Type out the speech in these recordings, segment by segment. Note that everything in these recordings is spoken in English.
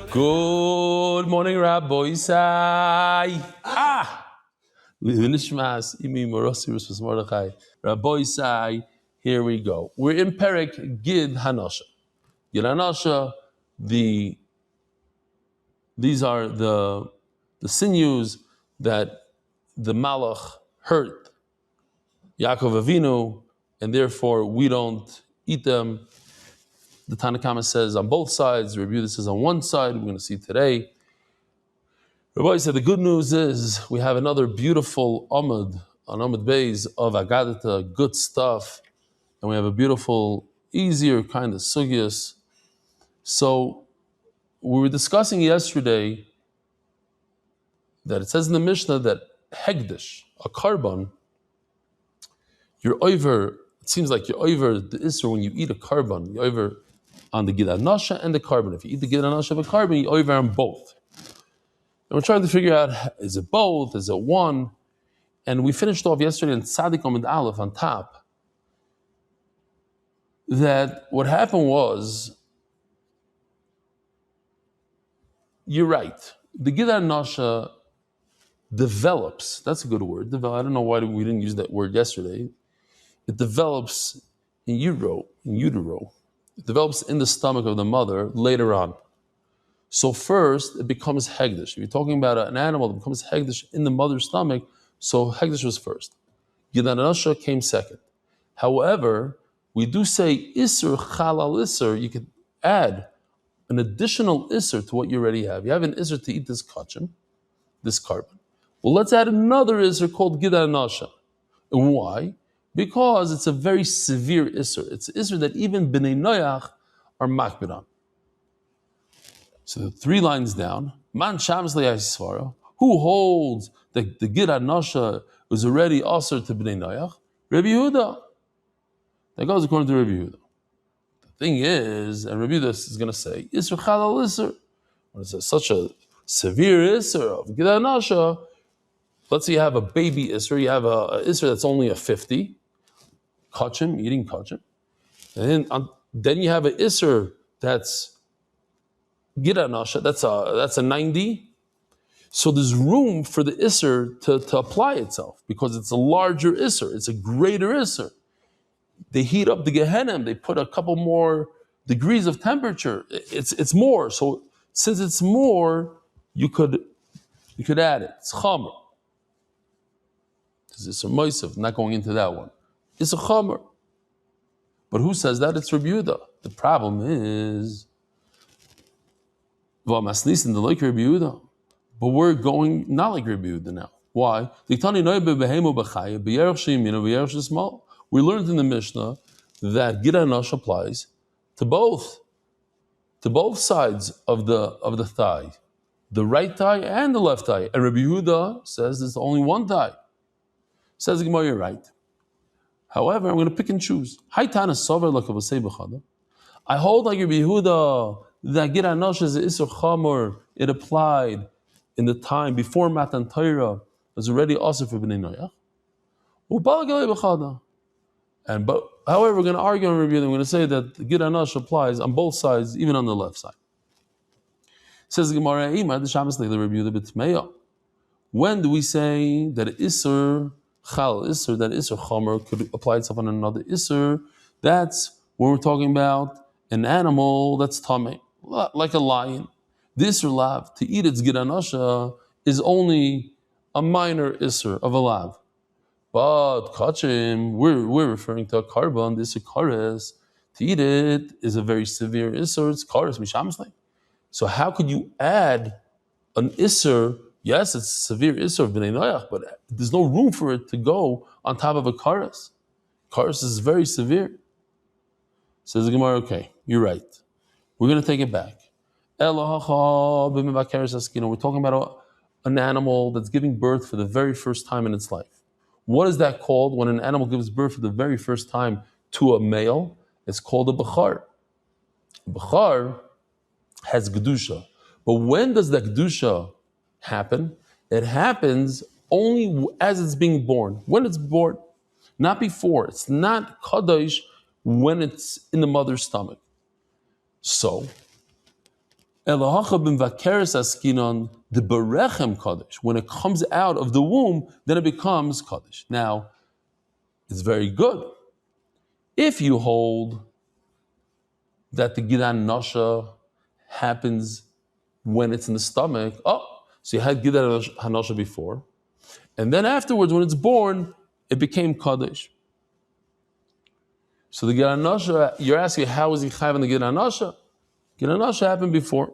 Good morning, Rabbi Isai. Rabbi Isai, here we go. We're in Perek Gid Hanasha. Gid Hanasha, these are the sinews that the Malach hurt Yaakov Avinu, and therefore we don't eat them. The Tanakama says on both sides. The review says on one side. We're going to see today. Rabbi said the good news is we have another beautiful Amud on Amud Beis of Agadata, good stuff, and we have a beautiful, easier kind of sugyas. So we were discussing yesterday that it says in the Mishnah that hegdish, a carbon, you're over. It seems like you're over the isser when you eat a carbon. You're over on the Gid Nasha and the carbon. If you eat the Gid Nasha of a carbon, you're over on both. And we're trying to figure out, is it both? Is it one? And we finished off yesterday in Tzadik Amud Aleph on top, that what happened was, you're right. The Gid Nasha develops. That's a good word. I don't know why we didn't use that word yesterday. It develops in utero. It develops in the stomach of the mother later on. So first, it becomes hegdish. If you're talking about an animal that becomes hegdish in the mother's stomach, so hegdish was first. Gid Hanasha came second. However, we do say isser chalal isser. You could add an additional isser to what you already have. You have an isser to eat this kachim, this carbon. Well, let's add another isser called Gid Hanasha. And why? Because it's a very severe isser. It's an isser that even b'nei noyach are makbid on. So the 3 lines down, Man Shams Le'Yisvara, who holds that the Gid Hanasha was already also to Bnei Noach? Rabbi Yehuda. That goes according to Rabbi Yehuda. The thing is, and Rabbi Yehuda is going to say, Isser Chalal Isser. When it's such a severe Isser of Gid Hanasha, let's say you have a baby Isser, you have a Isser that's only a 50, kachim, eating kachim, and then you have an Isser that's Gid Hanasha, that's a 90. So there's room for the Isser to apply itself because it's a larger Isser, it's a greater Isser. They heat up the Gehenim, they put a couple more degrees of temperature. It's more. So since it's more, you could add it. It's Chamer. Because it's a Moisav, not going into that one. It's a Chamer. But who says that? It's Rabbi Yehuda. The problem is, but we're going not like Rabbi Yehuda now. Why? We learned in the Mishnah that Gid Hanasha applies to both sides of the thigh, the right thigh and the left thigh. And Rabbi Yehuda says there's only one thigh. Says the Gemara, you're right. However, I'm going to pick and choose. I hold like Rabbi Yehuda that Gid Hanasha is Isser Chamor. It applied in the time before Matan Torah. It was already also for Bnei Noach. But however, we're going to argue on review. We're going to say that Gid Hanasha applies on both sides, even on the left side. Says the Gemara, when do we say that Isser Chal Isser, that Isser Chamor could apply itself on another Isser? That's when we're talking about an animal that's tamei, like a lion. The Isser lav, to eat its Gid Hanasha, is only a minor Isser of a lav. But kachim, we're referring to a carbon, this is kares. To eat it is a very severe Isser, it's kares mishamslei. So how could you add an Isser? Yes, it's a severe Isser of Bnei Noach, but there's no room for it to go on top of a kares. Kares is very severe. Says the Gemara, okay, you're right. We're going to take it back. We're talking about an animal that's giving birth for the very first time in its life. What is that called when an animal gives birth for the very first time to a male? It's called a bechar. Bechar has Gedusha. But when does that Gedusha happen? It happens only as it's being born. When it's born, not before. It's not Kadosh when it's in the mother's stomach. So, Elohacha b'mvakeres askinon the berechem kaddish. When it comes out of the womb, then it becomes kaddish. Now, it's very good. If you hold that the Gidan Nasha happens when it's in the stomach, so you had Gidan Hanasha before, and then afterwards, when it's born, it became Kaddish. So the Gidan Nasha, you're asking, how is he chayv on the Gidan Nasha? Gidan Nasha happened before.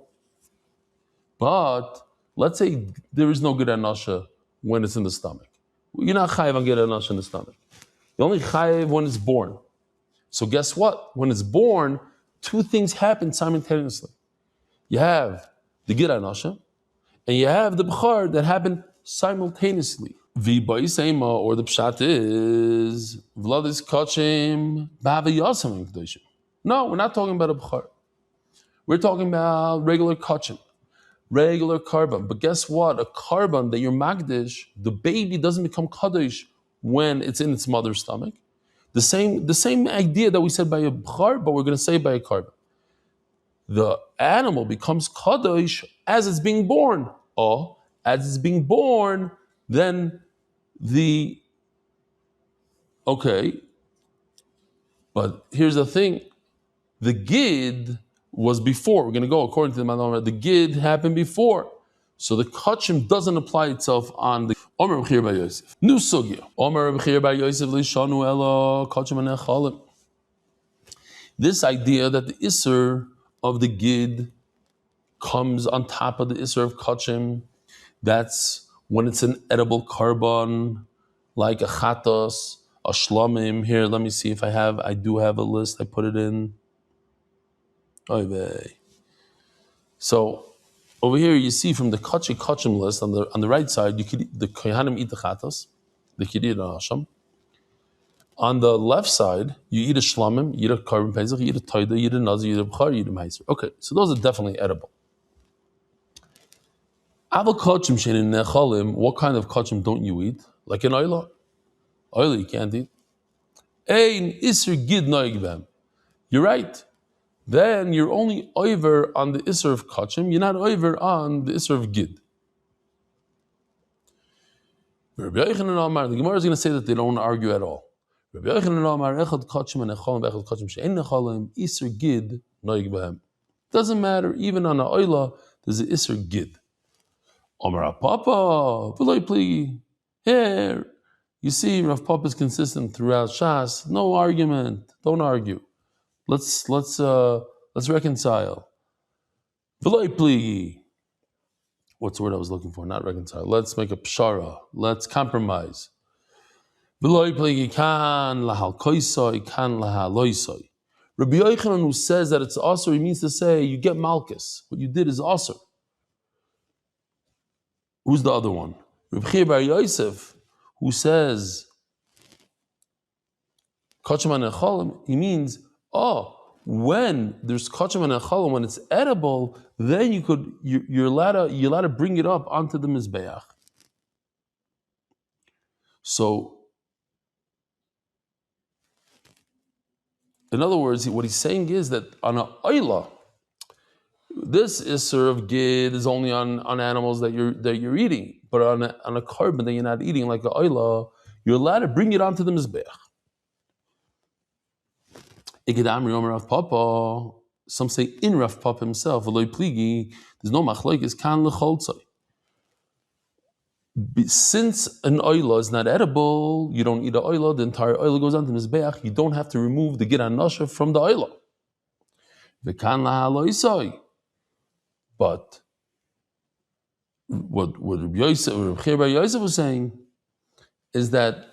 But let's say there is no Gidan Nasha when it's in the stomach. You're not chayv on Gidan Nasha in the stomach. You only chayv when it's born. So guess what? When it's born, two things happen simultaneously. You have the Gidan Nasha, and you have the B'char that happen simultaneously. V'ba'isema, or the pshat is Vladis Kachim B'Havayasam Kedushin. No, we're not talking about a B'char. We're talking about regular Kachim, regular carbon. But guess what? A carbon that you're Magdish, the baby doesn't become Kaddish when it's in its mother's stomach. The same idea that we said by a B'char, but we're going to say by a carbon. The animal becomes Kaddish as it's being born. As it's being born, then but here's the thing. The Gid was before. We're going to go according to the Manomar. The Gid happened before. So the Kachim doesn't apply itself on the Omer B'chir Bar Yosef. New Sugya. Omer B'chir Bar Yosef Lishanu Elo Kachim Anechalim. This idea that the Isser of the Gid comes on top of the Isser of Kachim, that's when it's an edible carbon, like a chatos, a shlamim. Here, let me see if I do have a list. I put it in. So over here you see from the kachim list on the right side, the kohanim eat the chatos, the kid eat a hasham. On the left side, you eat a shlamim, you eat a carbon pesach, you eat a toida, you eat a nazir, you eat a b'char, you eat a meiser. Okay, so those are definitely edible. Aval kachim shein nechalim. What kind of kachim don't you eat? Like an oila. Oila you can't eat. Ein iser gid noig b'hem. You're right. Then you're only over on the iser of kachim. You're not over on the iser of gid. Rabbi Yochanan Amar. The Gemara is going to say that they don't argue at all. Rabbi Yochanan Amar echad kachim and nechalim echad kachim shein nechalim iser gid noig b'hem. Doesn't matter. Even on a oila, there's an iser gid. Rav Papa, here. You see, Rav Papa is consistent throughout Shas. No argument. Don't argue. Let's reconcile. What's the word I was looking for? Not reconcile. Let's make a pshara. Let's compromise. Rabbi Yochanan, who says that it's asur, he means to say you get malchus. What you did is asur. Who's the other one? Rabbi Bar Yosef, who says kachim anechalim, he means, when there's kachim anechalim, when it's edible, then you're allowed to bring it up onto the mizbeach. So, in other words, what he's saying is that on a oila, this isser of gid is only on animals that you're eating, but on a carbon that you're not eating, like a oila, you're allowed to bring it onto the mizbeach. Rav Papa. Some say in Rav Papa himself, there's no machlokes kan lecholtzai. Since an oila is not edible, you don't eat an oila, the entire oila goes onto the mizbeach. You don't have to remove the gid hanasha from the oila. V'kan lahaloisai. But what Rabbi Bar Yosef was saying is that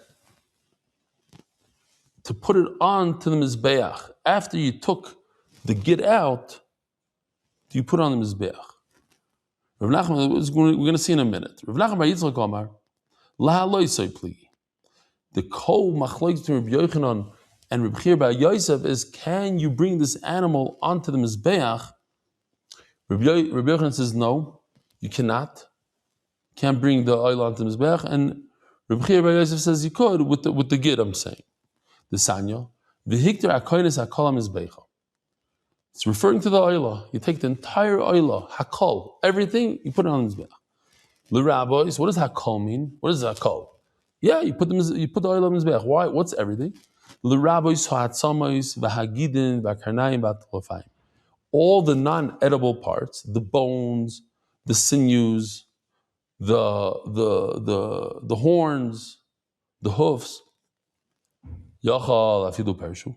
to put it on to the mizbeach after you took the gid out, do you put it on the mizbeach? Rav Nachman, we're going to see in a minute. Rav Nachman Bar Yitzchak Amar, lahaloisai pligi. The kol machlokes between Rabbi Yochanan and Rabbi Bar Yosef is, can you bring this animal onto the mizbeach? Rabbi Yochanan says, no, you cannot. Can't bring the oil onto the mizbeach. And Rabbi Bar Yosef says you could with the gid, I'm saying. The Sanya. V'hikter akoynes hakol mizbecha. It's referring to the oila. You take the entire oila, hakol, everything, you put it on the mizbeach. The rabbis, what does hakol mean? What is hakol? Yeah, you put the oil on the mizbeach. Why? What's everything? The rabbis, ha'atzamos, v'hagidin, v'karnayim, v'atlofayim. All the non-edible parts, the bones, the sinews, the horns, the hoofs. Yachal afidu perishu.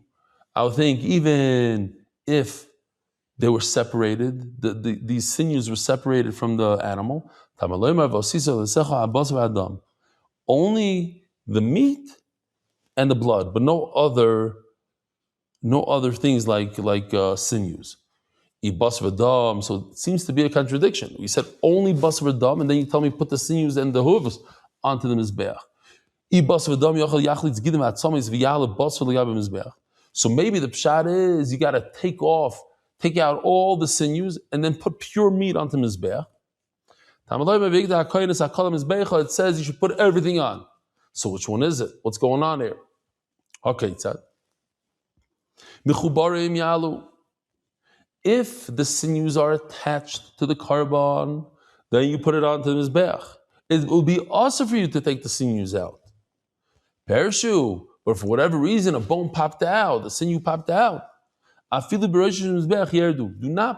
I would think even if they were separated, these sinews were separated from the animal. Only the meat and the blood, but no other things like sinews. So it seems to be a contradiction. We said only bas v'dam, and then you tell me put the sinews and the hooves onto the mizbeach. So maybe the pshat is you got to take out all the sinews and then put pure meat onto mizbeach. It says you should put everything on. So which one is it? What's going on here? Okay, tzad. If the sinews are attached to the carbon, then you put it onto the mizbeach. It will be awesome for you to take the sinews out. Perishu, but for whatever reason, a bone popped out, the sinew popped out. Do not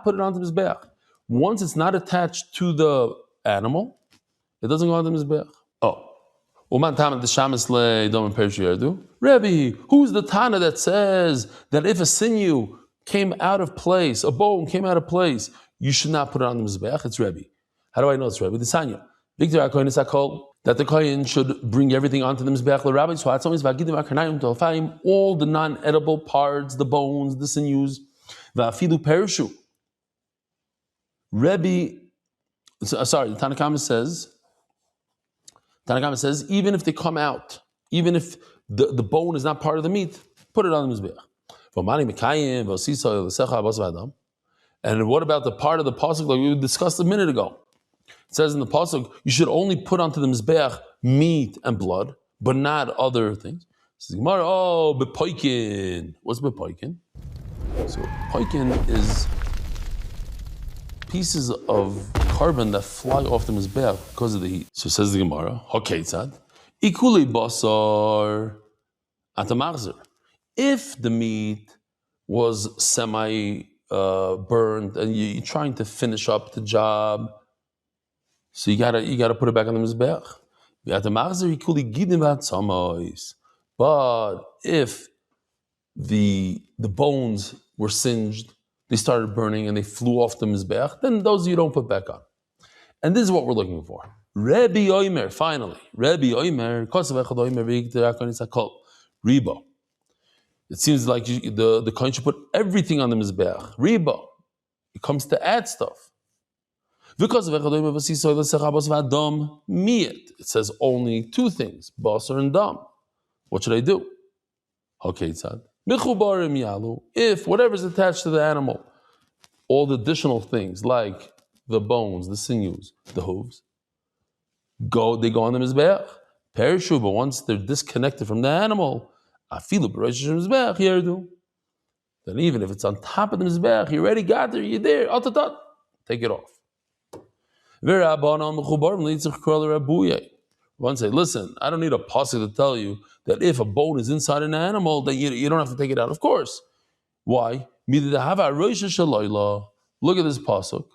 put it onto the mizbeach. Once it's not attached to the animal, it doesn't go onto the mizbeach. Oh. Rebbe, who's the Tana that says that if a sinew came out of place, a bone came out of place, you should not put it on the mizbeach? It's Rebbe. How do I know it's Rebbe? The Sanya. That the kohen should bring everything onto the mizbeach. The rabbis, all the non-edible parts, the bones, the sinews, va'afidu perishu. Rebbe, sorry, the Tanakama says, even if they come out, even if the bone is not part of the meat, put it on the mizbeach. And what about the part of the pasuk like we discussed a minute ago? It says in the pasuk, you should only put onto the mizbeach meat and blood, but not other things. It says, bepoikin. What's bepoikin? So poikin is pieces of carbon that fly off the mizbeach because of the heat. So says the Gemara, Haketzad, ikuli basar atamachzer. If the meat was semi-burned and you're trying to finish up the job, so you gotta put it back on the mizbeach. But if the bones were singed, they started burning and they flew off the mizbeach, then those you don't put back on. And this is what we're looking for. Rebbe Oimer, finally. Rebbe Oimer, Riba. It seems like the kohen should put everything on the mizbeach. Riba. It comes to add stuff. Because of it says only two things, basar and dam. What should I do? Okay, tzad. If whatever's attached to the animal, all the additional things like the bones, the sinews, the hooves, they go on the mizbeach. Perishu, but once they're disconnected from the animal, then even if it's on top of the mizbeach, you already got there, you're there, take it off. One say, listen, I don't need a pasuk to tell you that if a bone is inside an animal, then you don't have to take it out. Of course. Why? Look at this pasuk.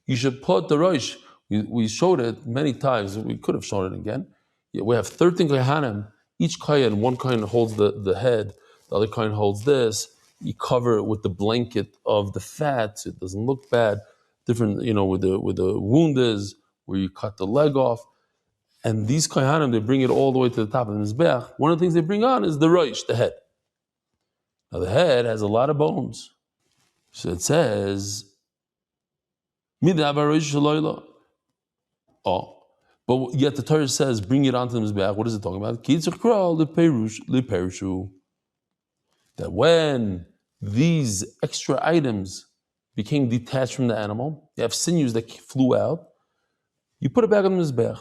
You should put the roish. We showed it many times. We could have shown it again. We have 13 kohanim. Each kohen, one kohen holds the head, the other kohen holds this. You cover it with the blanket of the fat so it doesn't look bad. Different, with the wound is where you cut the leg off. And these kohanim, they bring it all the way to the top of the mizbeach. One of the things they bring on is the roish, the head. Now the head has a lot of bones. So it says, but yet the Torah says, bring it onto the mizbeach. What is it talking about? That when these extra items became detached from the animal, you have sinews that flew out, you put it back on the mizbeach.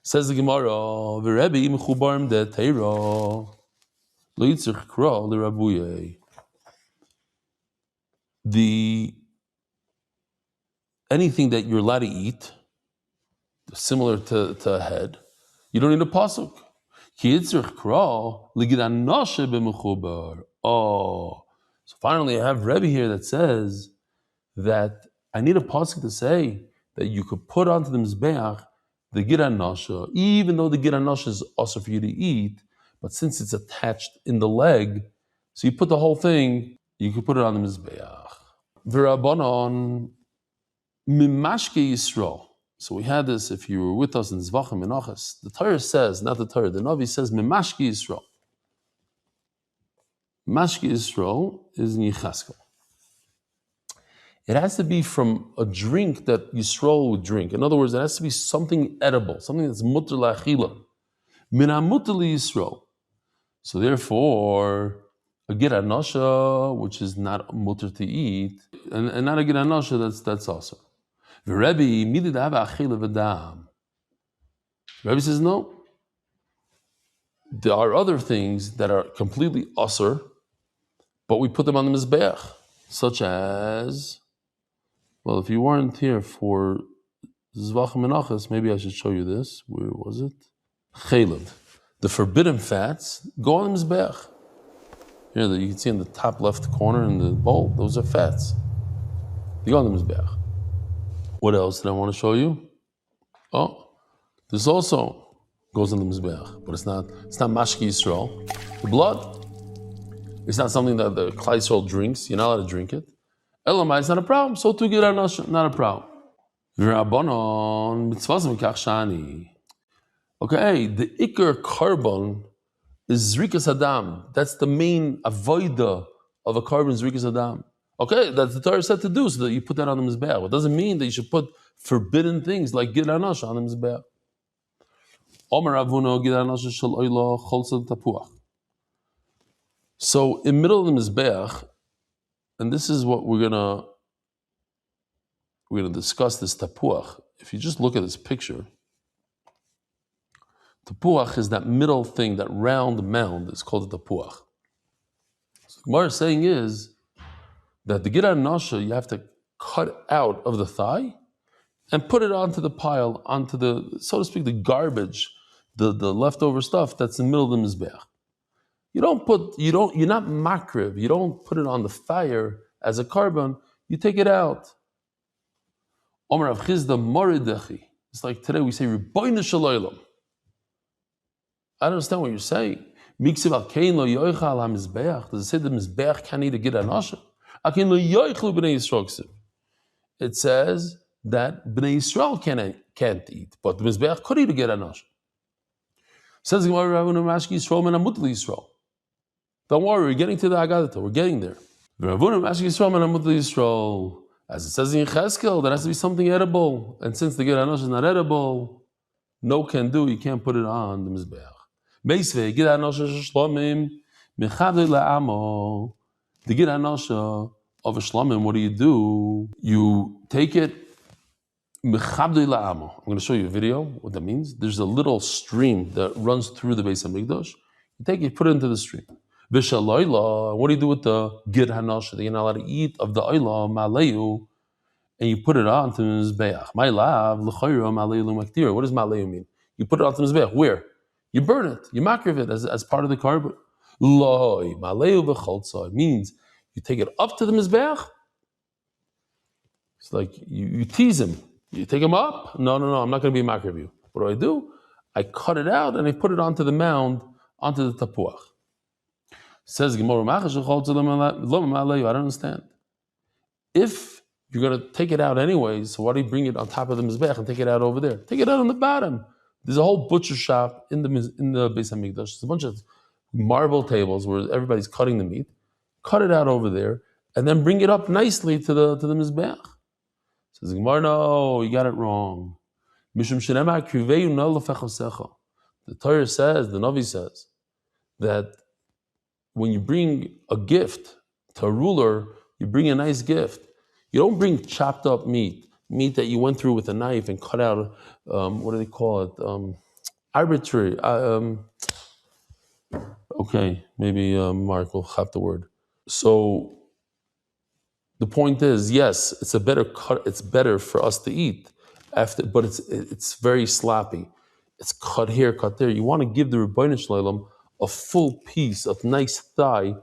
Says the Gemara, "V'Rebbe mechubarim de teira lo yitzich kra l'rabuye." The anything that you're allowed to eat, similar to a head, you don't need a pasuk. Ki yitzich kra l'gidanashe b'mechubar. Oh, so finally I have Rebbe here that says that I need a pasuk to say that you could put onto the mizbeach the giranasha, even though the giranasha is also for you to eat, but since it's attached in the leg, so you put the whole thing, you could put it on the mizbeach. V'rabanan mimashke Yisrael. So we had this, if you were with us in Zvachim Menachas, the Torah says, not the Torah, the Navi says mimashke Yisrael. Mashke Yisrael is in Yechaskel. It has to be from a drink that Yisrael would drink. In other words, it has to be something edible, something that's mutter la'achila. Mina mutter Yisrael. So therefore, a gid anasha, which is not mutter to eat, and not a gid anasha, that's also. The Rebbe midid have achila v'dam. Rebbe says no. There are other things that are completely usher, but we put them on the mizbeach, such as. Well, if you weren't here for Zvach Menachas, maybe I should show you this. Where was it? Chaylev. The forbidden fats go on the Mizbeach. Here, you can see in the top left corner in the bowl, those are fats. They go on the Mizbeach. What else did I want to show you? Oh, this also goes on the Mizbeach, but it's not Mashki Yisrael. The blood, it's not something that the Klal Yisrael drinks. You're not allowed to drink it. Elamai is not a problem, so too good not a problem. Okay, the Iker carbon is Zrikas Adam. That's the main avoida of a carbon, Zrikas Adam. Okay, that's the Torah said to do, so that you put that on the Mizbeach. It doesn't mean that you should put forbidden things like Gid Anash on the Mizbeach. Omer Avuno Gid Anash Shel Oila Cholsel Tapuach. So, in the middle of the Mizbeach, and this is what we're gonna discuss, this tapuach. If you just look at this picture, tapuach is that middle thing, that round mound is called a tapuach. So the Gemara is saying is that the Gidar Nasha you have to cut out of the thigh and put it onto the pile, onto the, so to speak, the garbage, the leftover stuff that's in the middle of the Mizbeach. You're not makriv, you don't put it on the fire as a carbon, you take it out. Omer Rav Chizda Moridechi. It's like today we say, Rebbeinu Shalaylam. I don't understand what you're saying. Miksiv al kein lo yoichal ha-mizbeach. Does it say the Mizbeach can't eat a gid anasha? Akin lo yoichlu b'nei Yisrael ksiv. It says that b'nei Yisrael can't eat, but the Mizbeach could eat a gid anasha. Says the Gemara, Ravuna Mashki Yisrael men amut Yisrael. Don't worry, we're getting to the Agadata. We're getting there. As it says in Cheskel, there has to be something edible. And since the Gid Anosh is not edible, no can do, you can't put it on the Mizbeach. The Gid Anosh of a Shlomim, what do? You take it, I'm going to show you a video, what that means. There's a little stream that runs through the Beis HaMikdash. You take it, put it into the stream. Vishalayla, what do you do with the gid hanash that you're not allowed to eat of the oila maleyu, and you put it on to mizbeach? My lav l'chayra maleyu l'maktir. What does maleyu mean? You put it on to mizbeach. Where? You burn it. You makriv it as part of the carbon. Loi maleyu v'choltza. It means you take it up to the mizbeach. It's like you tease him. You take him up. No. I'm not going to be makriv you. What do? I cut it out and I put it onto the mound, onto the tapuach. Says Gemara, I don't understand. If you're going to take it out anyways, so why do you bring it on top of the Mizbech and take it out over there? Take it out on the bottom. There's a whole butcher shop in the Beis HaMikdash. There's a bunch of marble tables where everybody's cutting the meat. Cut it out over there, and then bring it up nicely to the Mizbech. Says Gemara, no, you got it wrong. The Torah says, the Navi says, that when you bring a gift to a ruler, you bring a nice gift. You don't bring chopped up meat that you went through with a knife and cut out, what do they call it? arbitrary. Okay, maybe Mark will have the word. So the point is, yes, it's a better cut. It's better for us to eat after, but it's very sloppy. It's cut here, cut there. You want to give the Rebbeinu Shalom a full piece of nice thigh.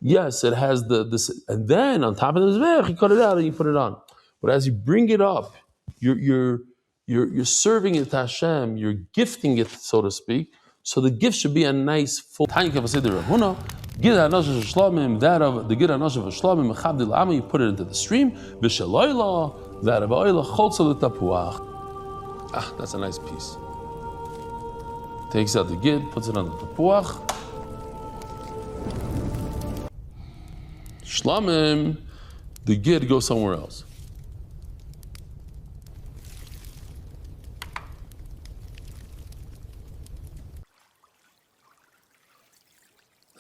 Yes, it has this, and then on top of the mizbech, you cut it out and you put it on. But as you bring it up, you're serving it to Hashem. You're gifting it, so to speak. So the gift should be a nice full. Tanya Kavaseder Rahuna. Gid Hanosh of Shlamim, that of the Gid Hanosh of Shlamim, Mechabdil Ami, you put it into the stream. V'Shalayla, that of Oila, Cholza Tapuach. Ah, that's a nice piece. Takes out the Gid, puts it on the Tapuach. Shlamim, the Gid goes somewhere else.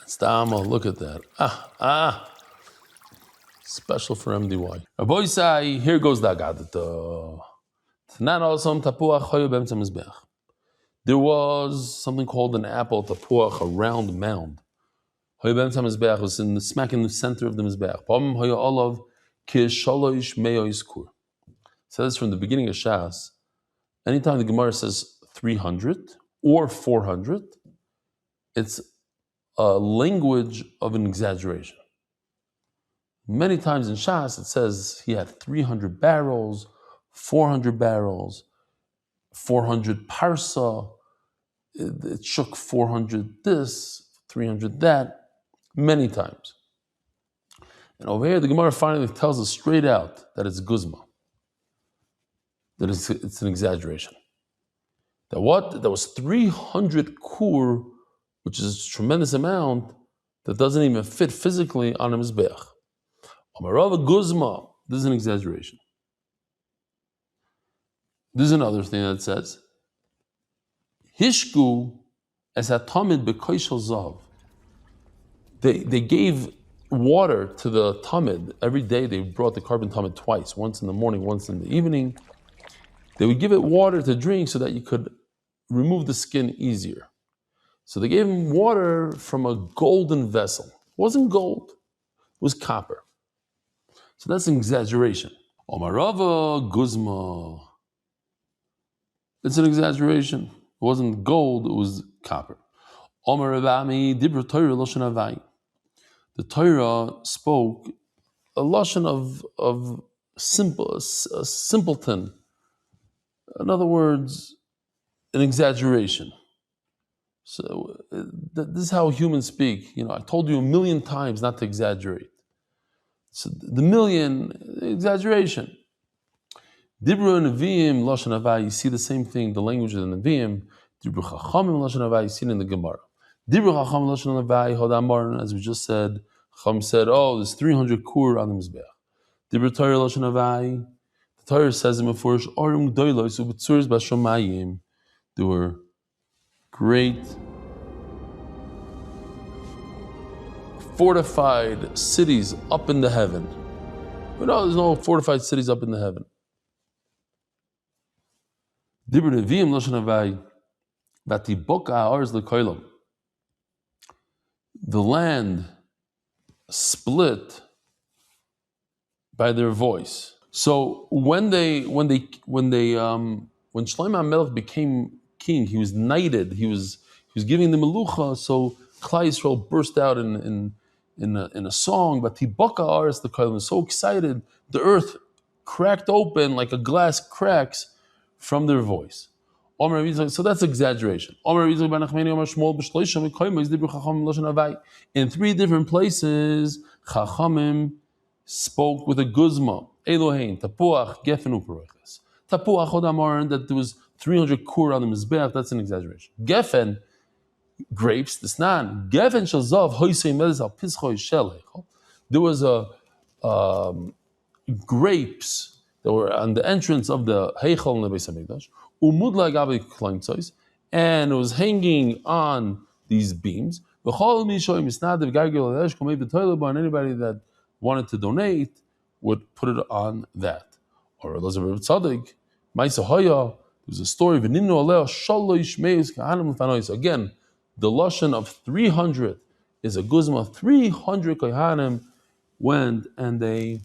Stama, look at that. Special for MDY. Rabbi say, here goes the Agadata. There was something called an apple tapuach, a round mound. It was smack in the center of the Mizbeach. Says from the beginning of Shas, anytime the Gemara says 300 or 400, it's a language of an exaggeration. Many times in Shas it says he had 300 barrels, 400 barrels, 400 parsa, it shook 400 this, 300 that, many times. And over here the Gemara finally tells us straight out that it's guzma, that it's an exaggeration. That what? That was 300 kur, which is a tremendous amount that doesn't even fit physically on a mizbeach. Amarava guzma, this is an exaggeration. This is another thing that says, Hishku as a tamid bekoishel zav. They gave water to the tamid. Every day they brought the carbon tamid twice, once in the morning, once in the evening. They would give it water to drink so that you could remove the skin easier. So they gave him water from a golden vessel. It wasn't gold, it was copper. So that's an exaggeration. Omarava guzma. It's an exaggeration. It wasn't gold, it was copper. Omar Rabami dibra Torah lashon havai. The Torah spoke a lashon of simple, a simpleton. In other words, an exaggeration. So this is how humans speak. I told you 1,000,000 times not to exaggerate. So the million, exaggeration. Dibru Nevi'im Lashon Havai, you see the same thing, the language of the Nevi'im. Dibru Chachamim Lashon Havai, you see it in the Gemara. Dibru Chachamim Lashon Havai, Hodamar, as we just said, Chacham said, there's 300 kur on the Mizbeach. Dibru Torah Lashon Havai, the Torah says in Mefurish, Orim Gdoilos Ubetzurs Bashomayim. There were great fortified cities up in the heaven. But no, there's no fortified cities up in the heaven. Dibur Nevi'im Lashon Havai, Vatiboka Ha'aretz L'Kolam. The land split by their voice. So when Shlomo HaMelech became king, he was knighted. He was giving the melucha. So Klal Yisrael burst out in a song. But Tiboka Ha'aretz L'Kolam was so excited, the earth cracked open like a glass cracks from their voice. So that's exaggeration. In 3 different places, Chachamim spoke with a guzma. Elohein, Tapuach, Gefen Uperoiches. Tapuach Hodamar, that there was 300 kur on the Mizbeach, that's an exaggeration. Gefen, grapes, the snan. Gefen Shazav, Hoisei Medes al Pischoi Shel. There was grapes that were on the entrance of the Heichal in the Beis Hamikdash, umudla gabi kleintzos, and it was hanging on these beams. And anybody that wanted to donate would put it on that. Or Elazar Tzaddik, Ma'aseh Haya, There's a story of Again, the lashon of 300 is a guzma. 300 kohanim went and they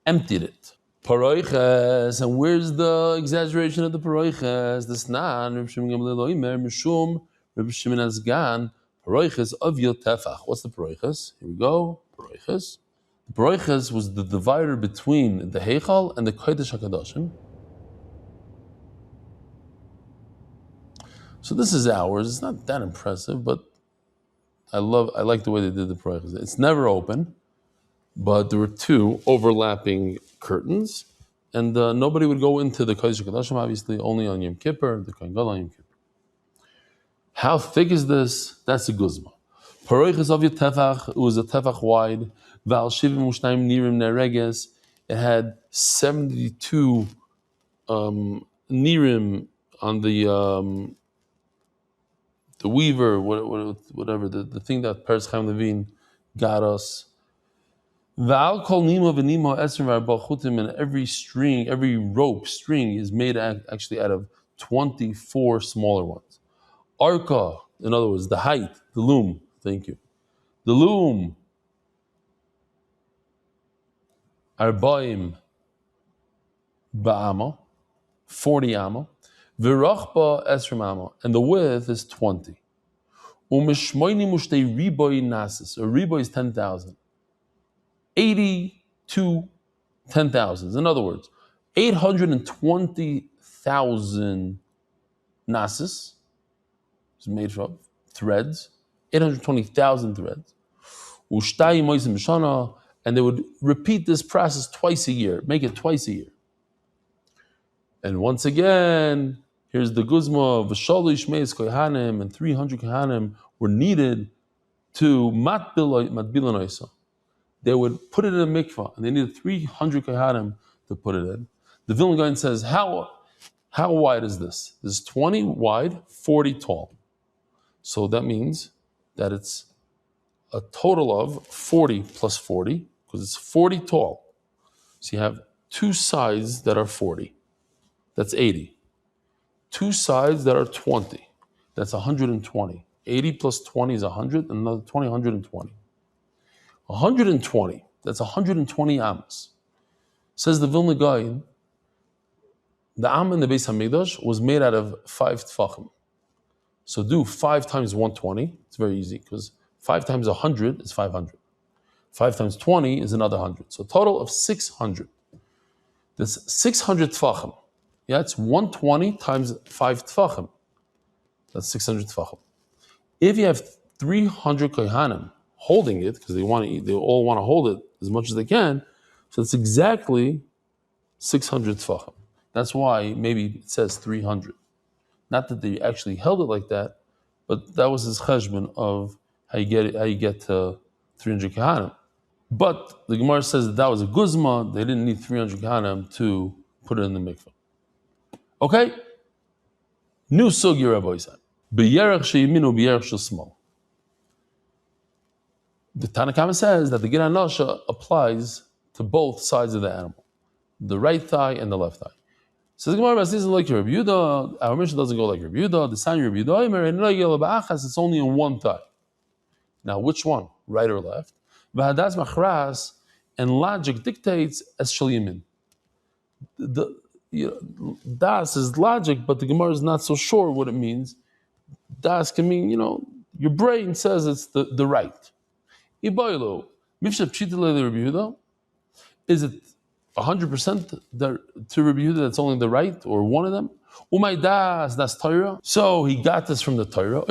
emptied it. Paroiches, and where's the exaggeration of the paroiches? The snan, Reb Shimon Gamliel Oimer, Mishum, Reb Shimon Azgan, paroiches of Tefach. What's the paroiches? Here we go. Paroiches. The paroiches was the divider between the Heichal and the Kodesh HaKadoshim. So this is ours. It's not that impressive, but I like the way they did the paroiches. It's never open, but there were two overlapping curtains, and nobody would go into the Kodesh HaKadoshim, obviously, only on Yom Kippur, the Kohen Gadol on Yom Kippur. How thick is this? That's a guzma. Paroiches of Tefach, it was a Tefach wide. Val Shivim Ushnaim Nirim Nereges, it had 72 Nirim on the weaver, whatever, the thing that Peretz Chaim Levine got us. Val kol nima v'nima esrim v'arba, and every string, every rope string is made actually out of 24 smaller ones. Arka, in other words, the height, the loom. Thank you. The loom. Arbaim ba'ama, 40 amma. V'rachba esrim amma, and the width is 20. Umeshmoini mushtei riboy nasis. A riboy is 10,000. 80 to 10,000. In other words, 820,000 nasis is made from threads, 820,000 threads. And they would repeat this process twice a year, make it twice a year. And once again, here's the guzma, v'shalish meis kohanim, and 300 kohanim were needed to matbilan. They would put it in a mikvah, and they needed 300 kohanim to put it in. The Vilna Gaon says, how wide is this? This is 20 wide, 40 tall. So that means that it's a total of 40 plus 40, because it's 40 tall. So you have two sides that are 40. That's 80. Two sides that are 20. That's 120. 80 plus 20 is 100, and another 20, 120. 120, that's 120 amos. Says the Vilna Gaon, the am in the Beis HaMikdash was made out of 5 tfachim. So do 5 times 120, it's very easy, because 5 times 100 is 500. 5 times 20 is another 100. So a total of 600. That's 600 tfachim. Yeah, it's 120 times 5 tfachim. That's 600 tfachim. If you have 300 kohanim holding it, because they all want to hold it as much as they can, so it's exactly 600 tfachim. That's why maybe it says 300. Not that they actually held it like that, but that was his cheshbon of how you get to 300 kohanim. But the Gemara says that was a guzma. They didn't need 300 kohanim to put it in the mikveh. Okay? New sugi Rabbi said. B'yerech she'yiminu b'yerech she'smal. The Tanna Kama says that the Gid HaNasha applies to both sides of the animal, the right thigh and the left thigh. Says the Gemara, this isn't like Rabbi Yehuda. Our mission doesn't go like Rabbi Yehuda. The sign Rabbi Yehuda, it's only in one thigh. Now, which one, right or left? V'hadas machras, and logic dictates as shel yamin. Das is logic, but the Gemara is not so sure what it means. Das can mean, your brain says it's the right. Ibaylo, mifsha pshitile Rabbi Yehuda. Is it 100% to Rabbi Yehuda that's only the right, or one of them? Umay das Torah. So he got this from the Torah.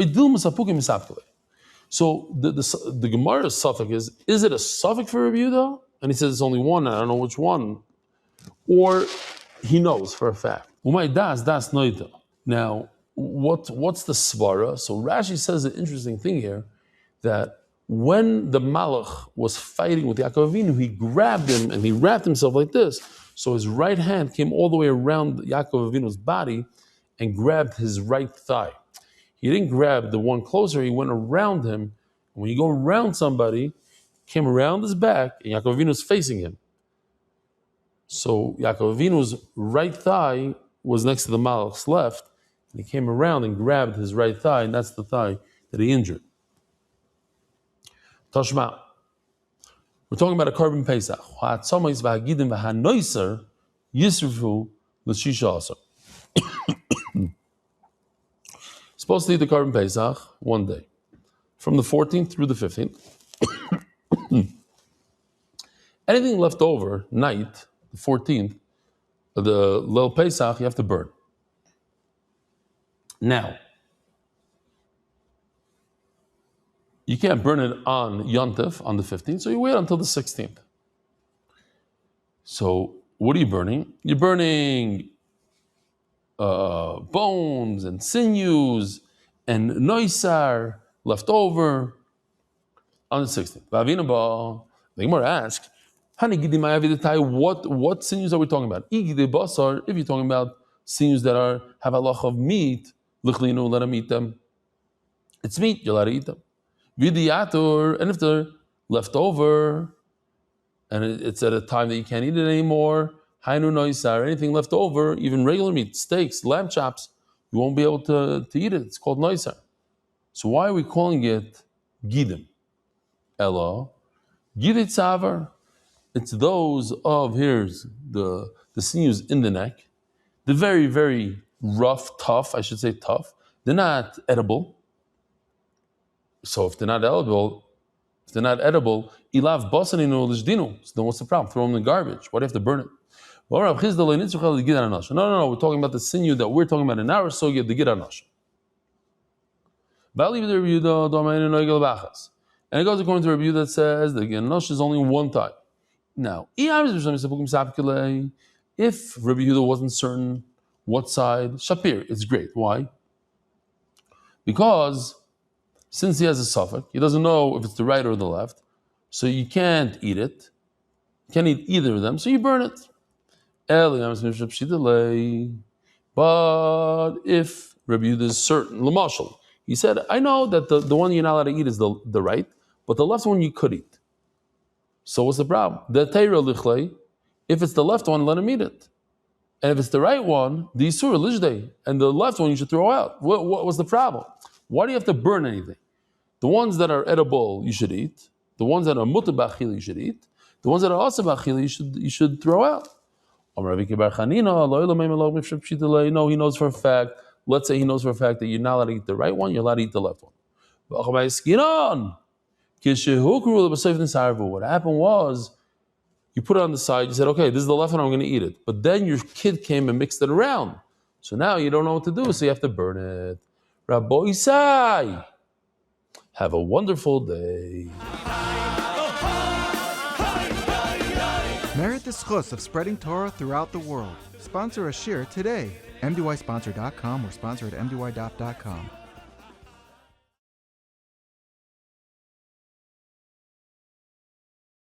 So the Gemara's suffix is it a suffix for Rabbi Yehuda? And he says it's only one, and I don't know which one. Or he knows for a fact. Umay das noita. Now, what's the svara? So Rashi says an interesting thing here, that when the Malach was fighting with Yaakov Avinu, he grabbed him and he wrapped himself like this. So his right hand came all the way around Yaakov Avinu's body and grabbed his right thigh. He didn't grab the one closer, he went around him. And when you go around somebody, came around his back, and Yaakov Avinu was facing him. So Yaakov Avinu's right thigh was next to the Malach's left, and he came around and grabbed his right thigh, and that's the thigh that he injured. Tashma. We're talking about a carbon Pesach. Supposed to eat the carbon Pesach one day, from the 14th through the 15th. Anything left over, night, the 14th, the Leil Pesach, you have to burn. Now, you can't burn it on Yontif, on the 15th, so you wait until the 16th. So, what are you burning? You're burning bones and sinews and noisar left over on the 16th. The Gemara asks, what sinews are we talking about? If you're talking about sinews that have a halach of meat, let them eat them. It's meat, you're allowed to eat them. And if they're left over, and it's at a time that you can't eat it anymore, hainu noisar, anything left over, even regular meat, steaks, lamb chops, you won't be able to eat it. It's called noisar. So why are we calling it gidim? Ella, gidit savar. It's those of, here's the sinews in the neck. They're very, very rough, tough, I should say tough. They're not edible. So if they're not edible, ilav basaninu lishdinu. So then what's the problem? Throw them in the garbage. Why do you have to burn it? No, we're talking about the sinew that we're talking about in our sugya, the gid anasha. And it goes according to a review that says the gid anasha is only one type. Now, if Rabbi Yehuda wasn't certain what side, Shapir, it's great. Why? Because since he has a suffix, he doesn't know if it's the right or the left, so you can't eat it. You can't eat either of them, so you burn it. But if Rabbi Yehuda is certain, Lamashal, he said, I know that the one you're not allowed to eat is the right, but the left one you could eat. So what's the problem? The Teira Lichlei, if it's the left one, let him eat it. And if it's the right one, the Yisur Lijday, and the left one you should throw out. What was the problem? Why do you have to burn anything? The ones that are edible, you should eat. The ones that are mutar b'achila, you should eat. The ones that are also b'achila, you should throw out. No, he knows for a fact. Let's say he knows for a fact that you're not allowed to eat the right one, you're allowed to eat the left one. What happened was, you put it on the side, you said, okay, this is the left one, I'm going to eat it. But then your kid came and mixed it around. So now you don't know what to do, so you have to burn it. Rabbi Isai, have a wonderful day. Merit the schus of spreading Torah throughout the world. Sponsor a shir today. MDYsponsor.com or sponsor at MDY.com.